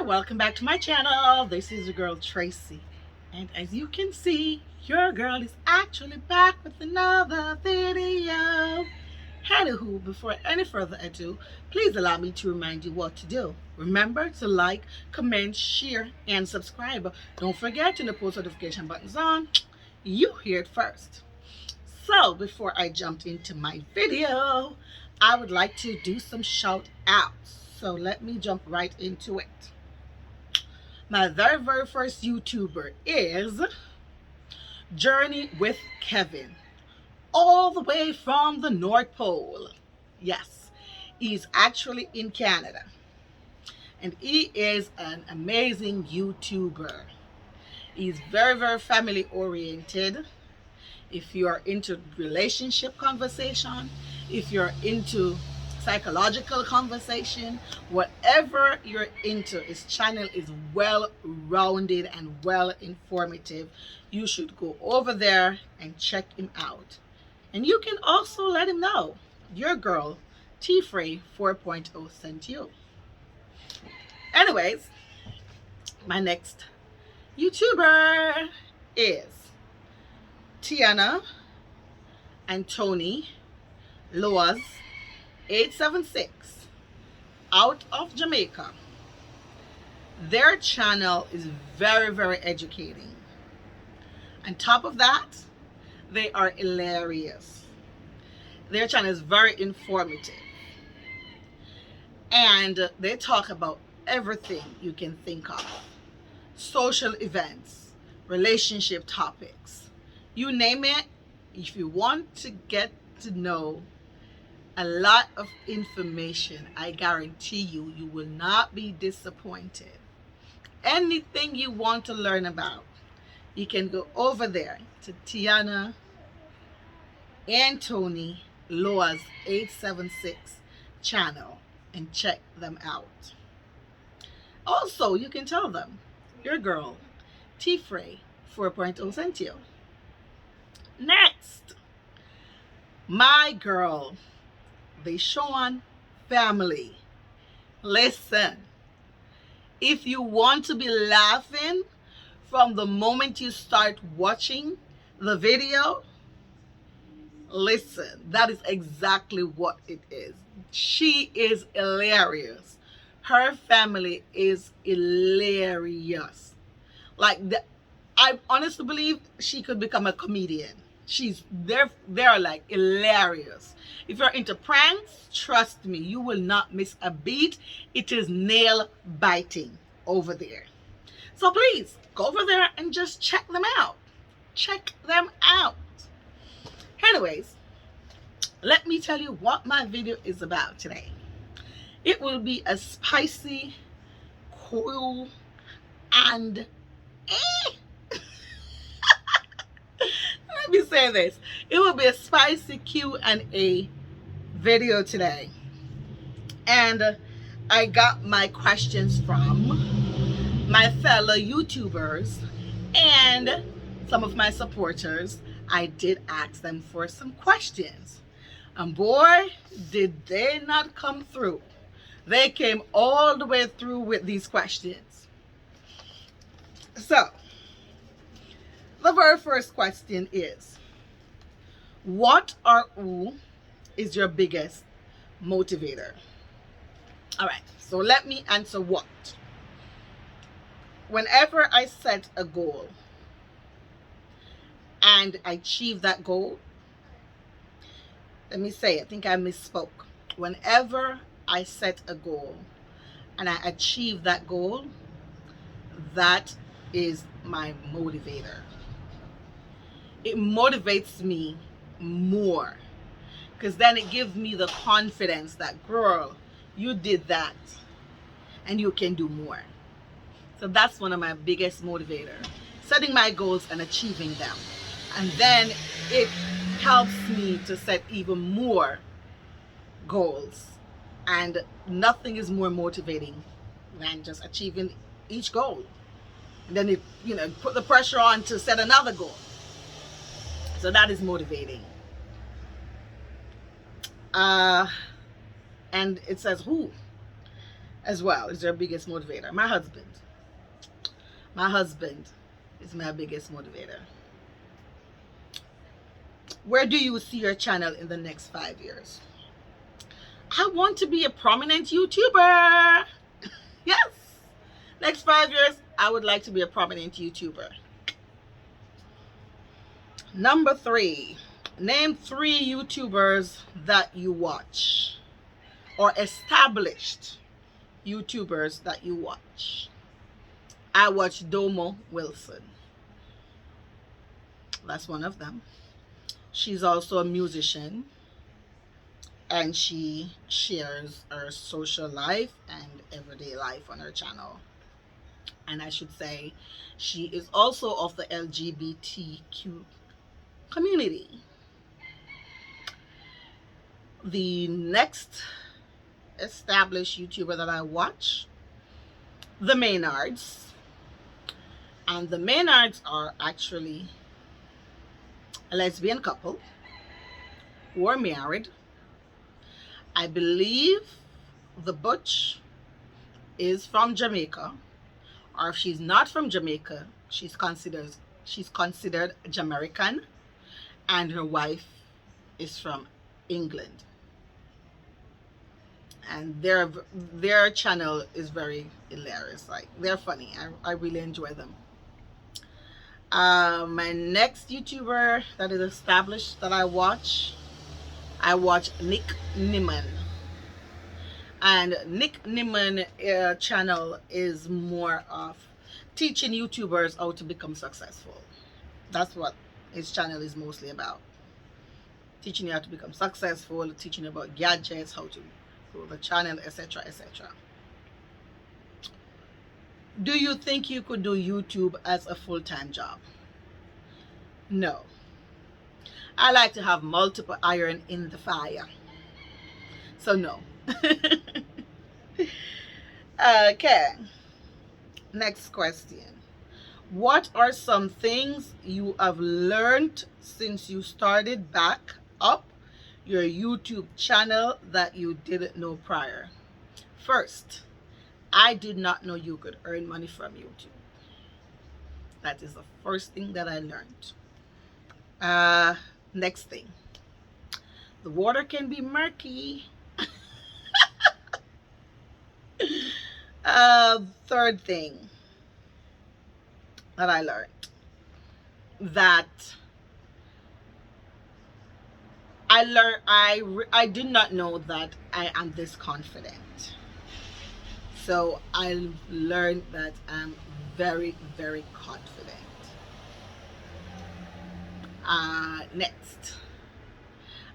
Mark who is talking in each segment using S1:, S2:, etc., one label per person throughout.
S1: welcome back to my channel. This is your girl Tracy, and as you can see, your girl is actually back with another video. Anywho, before any further ado, please allow me to remind you what to do. Remember to like, comment, share, and subscribe. Don't forget to turn the post notification buttons on. You hear it first. So before I jump into my video, I would like to do some shout outs. So let me jump right into it. My very first YouTuber is Journey with Kevin, all the way from the North Pole. Yes, he's actually in Canada, and he is an amazing YouTuber. He's very family oriented. If you're into relationship conversation, if you're into psychological conversation, whatever you're into, his channel is well rounded and well informative. You should go over there and check him out. And you can also let him know your girl T-Frey 4.0 sent you. Anyways, my next YouTuber is Tiana and Tony Loaz 876 out of Jamaica. Their channel is very educating. On top of that, they are hilarious. Their channel is very informative, and they talk about everything you can think of: social events, relationship topics, you name it. If you want to get to know a lot of information, I guarantee you, you will not be disappointed. Anything you want to learn about, you can go over there to Tiana and Tony Loaz 876 channel and check them out. Also, you can tell them your girl T-Frey 4.0 sent you. Next, my girl, the Sean family. Listen, if you want to be laughing from the moment you start watching the video, listen, that is exactly what it is. She is hilarious. Her family is hilarious. I honestly believe she could become a comedian. They're like hilarious. If you're into pranks, trust me, you will not miss a beat. It is nail biting over there. So please go over there and just check them out. Check them out. Anyways, let me tell you what my video is about today. It will be a spicy, cool, and let me say this. It will be a spicy Q&A video today. And I got my questions from my fellow YouTubers and some of my supporters. I did ask them for some questions. And boy, did they not come through. They came all the way through with these questions. So, the very first question is, what or who is your biggest motivator? All right, so let me answer what. Whenever I set a goal and I achieve that goal, let me say, I think I misspoke. Whenever I set a goal and I achieve that goal, that is my motivator. It motivates me more because then it gives me the confidence that, girl, you did that and you can do more. So that's one of my biggest motivators, setting my goals and achieving them. And then it helps me to set even more goals, and nothing is more motivating than just achieving each goal. And then it, put the pressure on to set another goal. So that is motivating. And it says who? as well is their biggest motivator. My husband. My husband is my biggest motivator. Where do you see your channel in the next 5 years? I want to be a prominent YouTuber. Yes. Next 5 years, I would like to be a prominent YouTuber. Number 3. Name 3 YouTubers that you watch, or established YouTubers that you watch. I watch Domo Wilson. That's one of them. She's also a musician, and she shares her social life and everyday life on her channel. And I should say, she is also of the LGBTQ community. The next established YouTuber that I watch, the Maynards. And the Maynards are actually a lesbian couple who are married. I believe the Butch is from Jamaica, or if she's not from Jamaica, she's considered Jamaican, and her wife is from England. And their channel is very hilarious. Like, they're funny. I really enjoy them. My next YouTuber that is established that I watch Nick Nimmin. And Nick Nimmin channel is more of teaching YouTubers how to become successful. That's what his channel is mostly about. Teaching you how to become successful, teaching you about gadgets, how to grow the channel, etc., etc. Do you think you could do YouTube as a full-time job? No. I like to have multiple iron in the fire. So no. Okay. Next question. What are some things you have learned since you started back up your YouTube channel that you didn't know prior? First, I did not know you could earn money from YouTube. That is the first thing that I learned. Next thing. The water can be murky. Third thing that I learned, that I did not know that I am this confident. So I learned that I'm very, very confident. Next,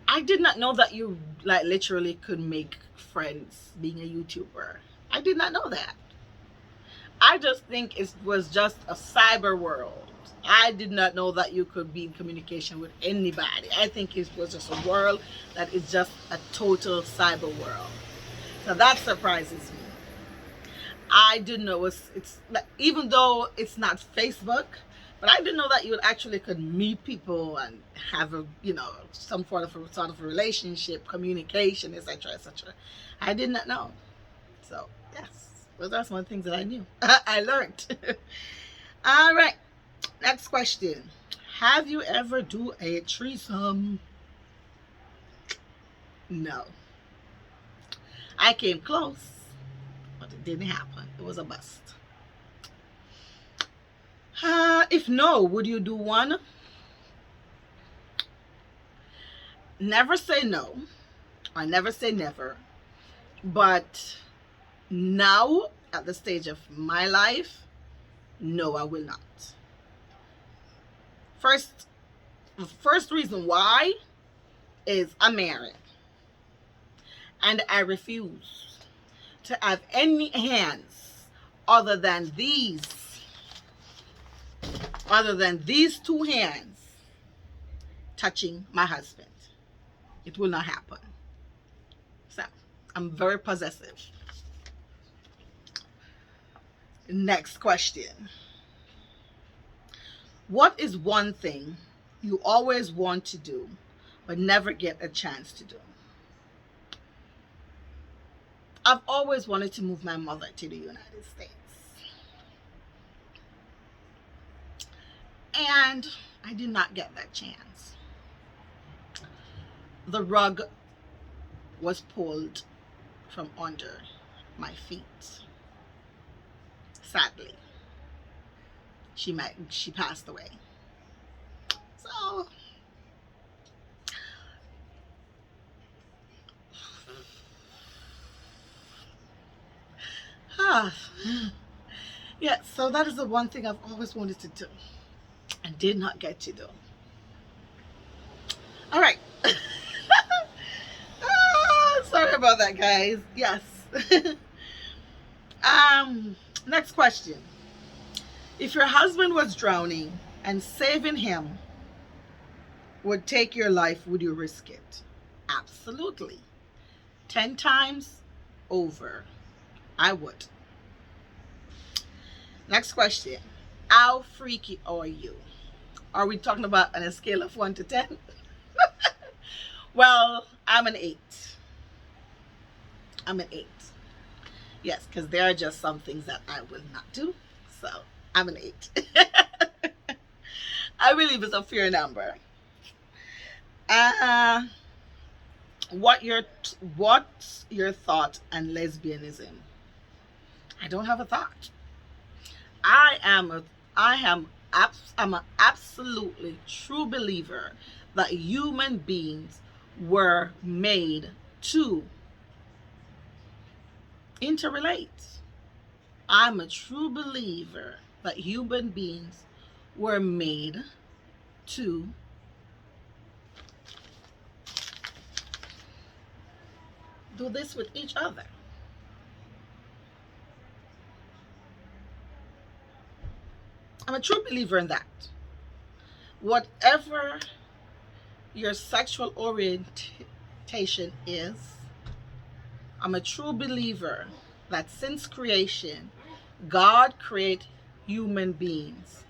S1: I did not know that you like literally could make friends being a YouTuber. I did not know that. I just think it was just a cyber world. I did not know that you could be in communication with anybody. I think it was just a world that is just a total cyber world. So that surprises me. I didn't know it's even though it's not Facebook, but I didn't know that you actually could meet people and have a some sort of a relationship, communication, etc., etc. I did not know. So yes, those are some of the things that I knew. I learned. All right, next question. Have you ever do a threesome? No. I came close, but it didn't happen. It was a bust. If no, would you do one? Never say no, or never say never. But now, at the stage of my life, no, I will not. The first reason why is I'm married. And I refuse to have any hands other than these 2 hands touching my husband. It will not happen. So I'm very possessive. Next question. What is one thing you always want to do but never get a chance to do? I've always wanted to move my mother to the United States. And I did not get that chance. The rug was pulled from under my feet. Sadly, she passed away. So yeah, so that is the one thing I've always wanted to do and did not get to do. All right. Sorry about that, guys. Yes. Next question. If your husband was drowning and saving him would take your life, would you risk it? Absolutely. 10 times over. I would. Next question. How freaky are you? Are we talking about on a scale of 1 to 10? Well, I'm an 8. I'm an 8. Yes, because there are just some things that I will not do. So I'm an 8. I believe it's a fair number. What's your thought on lesbianism? I don't have a thought. I'm an absolutely true believer that human beings were made to interrelate. I'm a true believer that human beings were made to do this with each other. I'm a true believer in that. Whatever your sexual orientation is, I'm a true believer that since creation, God created human beings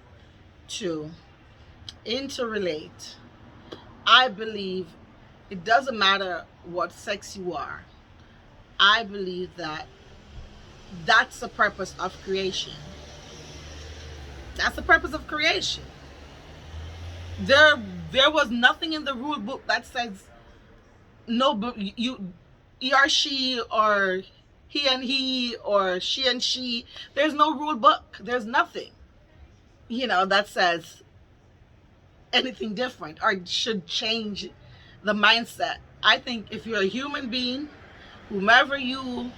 S1: to interrelate. I believe it doesn't matter what sex you are. I believe that that's the purpose of creation. That's the purpose of creation. There was nothing in the rule book that says no, he or she, or he and he, or she and she. There's no rule book. There's nothing, that says anything different or should change the mindset. I think if you're a human being, whomever you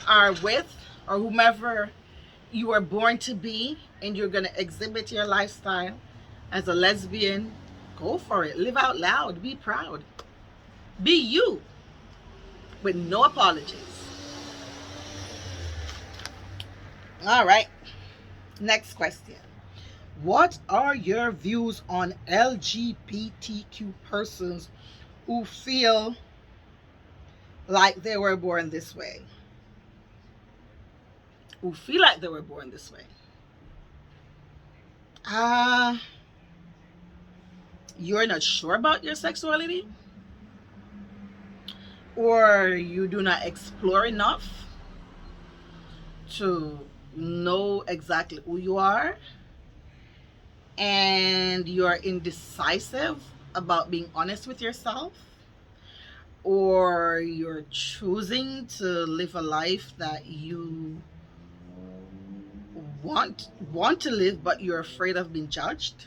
S1: are with or whomever you were born to be, and you're going to exhibit your lifestyle as a lesbian, go for it. Live out loud. Be proud. Be you with no apologies. All right. Next question. What are your views on LGBTQ persons who feel like they were born this way? Who feel like they were born this way? You're not sure about your sexuality? Or you do not explore enough to know exactly who you are? And you're indecisive about being honest with yourself? Or you're choosing to live a life that you want to live, but you're afraid of being judged?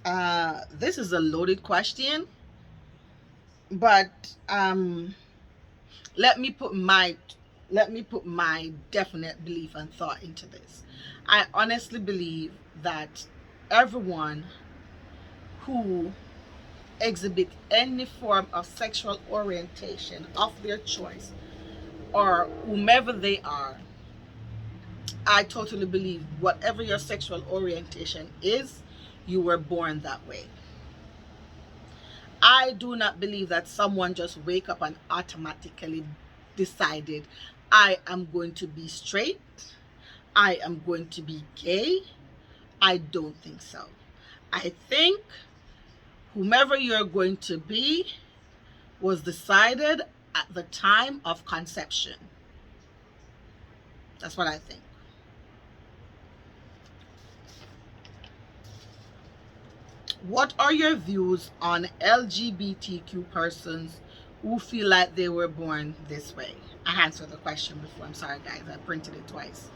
S1: This is a loaded question, but let me put my definite belief and thought into this. I honestly believe that everyone who exhibit any form of sexual orientation of their choice, or whomever they are, I totally believe whatever your sexual orientation is, you were born that way. I do not believe that someone just wake up and automatically decided, I am going to be straight, I am going to be gay. I don't think so. I think whomever you're going to be was decided at the time of conception. That's what I think. What are your views on LGBTQ persons who feel like they were born this way? I answered the question before. I'm sorry, guys. I printed it twice.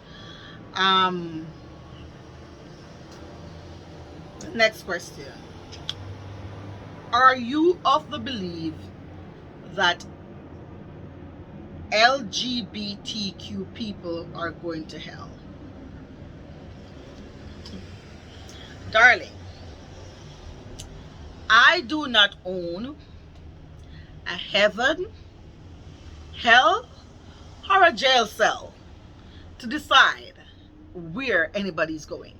S1: Next question. Are you of the belief that LGBTQ people are going to hell? Darling, I do not own a heaven, hell, or a jail cell to decide where anybody's going.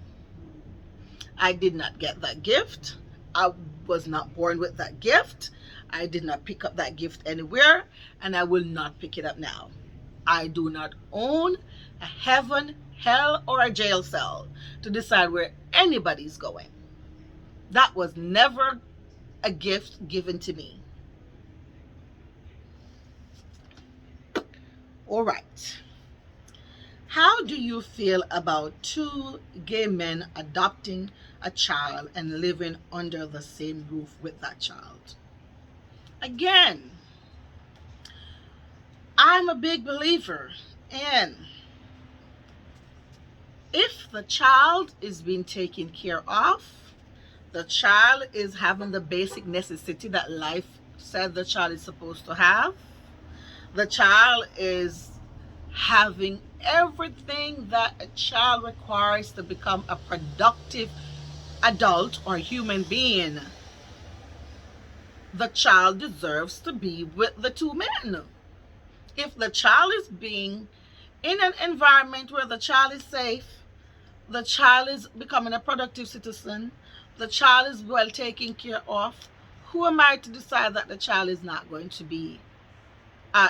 S1: I did not get that gift. I was not born with that gift. I did not pick up that gift anywhere, and I will not pick it up now. I do not own a heaven, hell, or a jail cell to decide where anybody's going. That was never a gift given to me. All right. How do you feel about two gay men adopting a child and living under the same roof with that child? Again, I'm a big believer in if the child is being taken care of, the child is having the basic necessity that life said the child is supposed to have, the child is having everything that a child requires to become a productive adult or human being, the child deserves to be with the two men. If the child is being in an environment where the child is safe, the child is becoming a productive citizen, the child is well taken care of, who am I to decide that the child is not going to be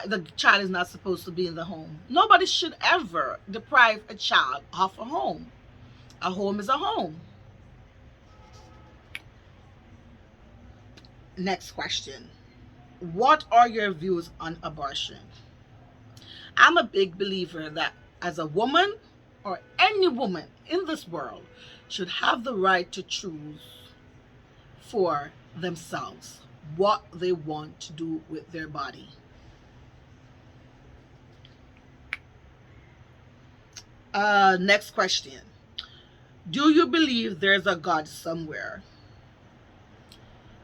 S1: the child is not supposed to be in the home? Nobody should ever deprive a child of a home. A home is a home. Next question. What are your views on abortion? I'm a big believer that as a woman, or any woman in this world, should have the right to choose for themselves what they want to do with their body. Next question. Do you believe there's a God somewhere?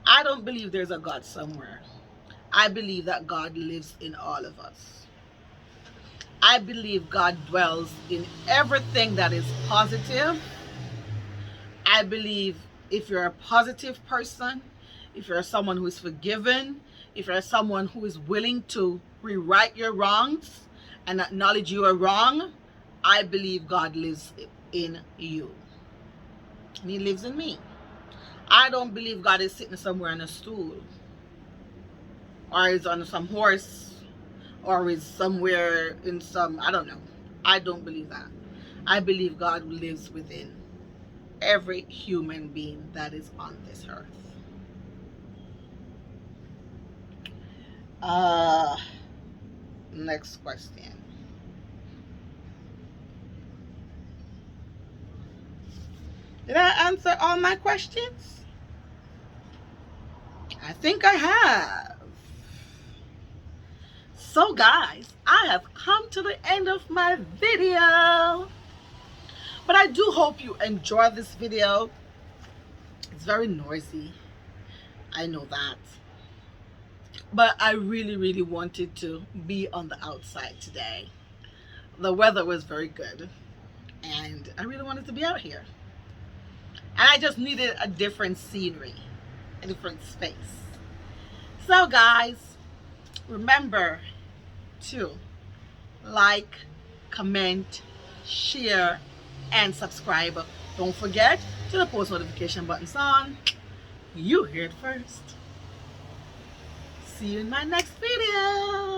S1: I don't believe there's a God somewhere. I believe that God lives in all of us. I believe God dwells in everything that is positive. I believe if you're a positive person, if you're someone who is forgiven, if you're someone who is willing to rewrite your wrongs and acknowledge you are wrong, I believe God lives in you. And He lives in me. I don't believe God is sitting somewhere on a stool, or is on some horse, or is somewhere in some, I don't know. I don't believe that. I believe God lives within every human being that is on this earth. Next question. Did I answer all my questions? I think I have. So guys, I have come to the end of my video. But I do hope you enjoy this video. It's very noisy. I know that. But I really wanted to be on the outside today. The weather was very good. And I really wanted to be out here. And I just needed a different scenery, a different space. So guys, remember to like, comment, share, and subscribe. Don't forget to the post notification buttons on. You hear it first. See you in my next video.